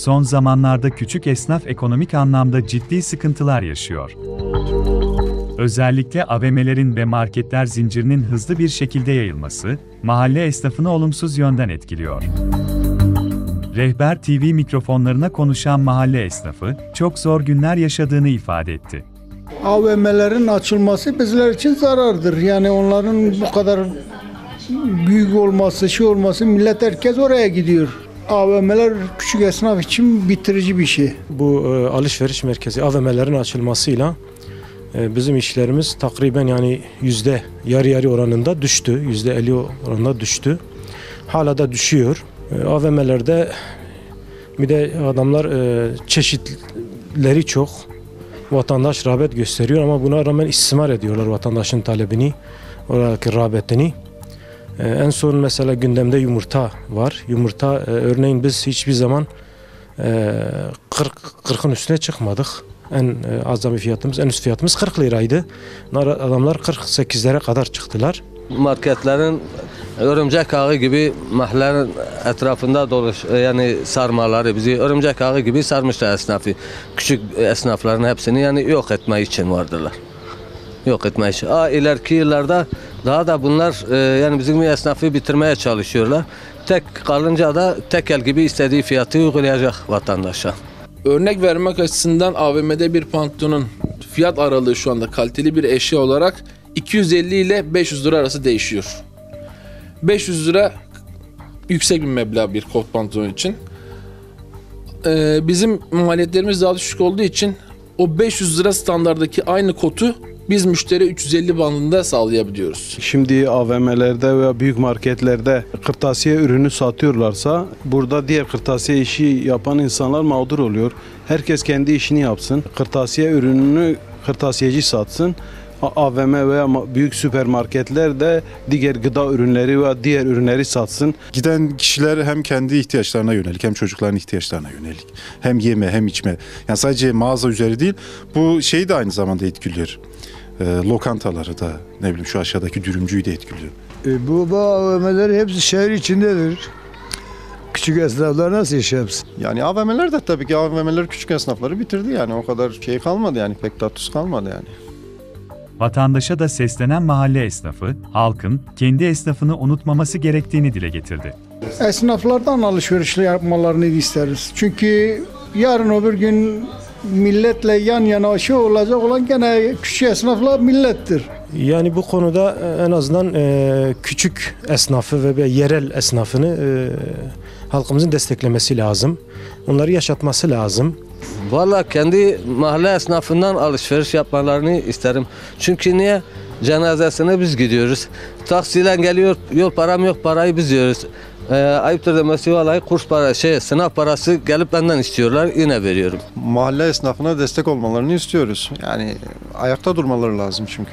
son zamanlarda küçük esnaf ekonomik anlamda ciddi sıkıntılar yaşıyor. Özellikle AVM'lerin ve marketler zincirinin hızlı bir şekilde yayılması, mahalle esnafını olumsuz yönden etkiliyor. Rehber TV mikrofonlarına konuşan mahalle esnafı, çok zor günler yaşadığını ifade etti. AVM'lerin açılması bizler için zarardır. Yani onların bu kadar büyük olması, millet herkes oraya gidiyor. AVM'ler küçük esnaf için bitirici bir şey. Bu alışveriş merkezi AVM'lerin açılmasıyla bizim işlerimiz takriben yani yarı oranında düştü. %50 oranında düştü. Hala da düşüyor. AVM'lerde bir de adamlar çeşitleri çok. Vatandaş rağbet gösteriyor ama buna rağmen istismar ediyorlar vatandaşın talebini, oradaki rağbetini. En son mesela gündemde yumurta var. Yumurta örneğin biz hiçbir zaman 40'ın üstüne çıkmadık. En azami fiyatımız, en üst fiyatımız 40 liraydı. Adamlar 48'lere kadar çıktılar. Marketlerin örümcek ağı gibi mahallenin etrafında yani sarmaları bizi örümcek ağı gibi sarmışlar esnafı. Küçük esnafların hepsini yani yok etme için vardırlar. Yok etme için. İleriki yıllarda daha da bunlar yani bizim esnafı bitirmeye çalışıyorlar. Tek kalınca da tekel gibi istediği fiyatı uygulayacak vatandaşa. Örnek vermek açısından AVM'de bir pantolonun fiyat aralığı şu anda kaliteli bir eşya olarak 250 ile 500 lira arası değişiyor. 500 lira yüksek bir meblağ bir kot pantolon için. Bizim maliyetlerimiz daha düşük olduğu için o 500 lira standardaki aynı kotu biz müşteri 350 bandında sağlayabiliyoruz. Şimdi AVM'lerde veya büyük marketlerde kırtasiye ürünü satıyorlarsa burada diğer kırtasiye işi yapan insanlar mağdur oluyor. Herkes kendi işini yapsın. Kırtasiye ürününü kırtasiyeci satsın. AVM veya büyük süpermarketler de diğer gıda ürünleri ve diğer ürünleri satsın. Giden kişiler hem kendi ihtiyaçlarına yönelik hem çocukların ihtiyaçlarına yönelik. Hem yeme hem içme. Yani sadece mağaza üzeri değil, bu şeyi de aynı zamanda etkiliyor. Lokantaları da, ne bileyim şu aşağıdaki dürümcüyü de etkiliyor. Bu AVM'ler hepsi şehir içindedir. Küçük esnaflar nasıl yaşarsın? Yani AVM'ler de tabii ki AVM'ler küçük esnafları bitirdi yani o kadar şey kalmadı yani pek tatus kalmadı yani. Vatandaşa da seslenen mahalle esnafı, halkın kendi esnafını unutmaması gerektiğini dile getirdi. Esnaflardan alışveriş yapmalarını isteriz. Çünkü yarın öbür gün milletle yan yana olacak olan gene küçük esnaflar millettir. Yani bu konuda en azından küçük esnafı ve yerel esnafını halkımızın desteklemesi lazım. Onları yaşatması lazım. Vallahi kendi mahalle esnafından alışveriş yapmalarını isterim. Çünkü niye? Cenazesine biz gidiyoruz. Taksiyle geliyor, yol param yok, parayı biz yiyoruz. Ayıptır demesi vallahi kurs parası, sınav parası gelip benden istiyorlar, yine veriyorum. Mahalle esnafına destek olmalarını istiyoruz. Yani ayakta durmaları lazım çünkü.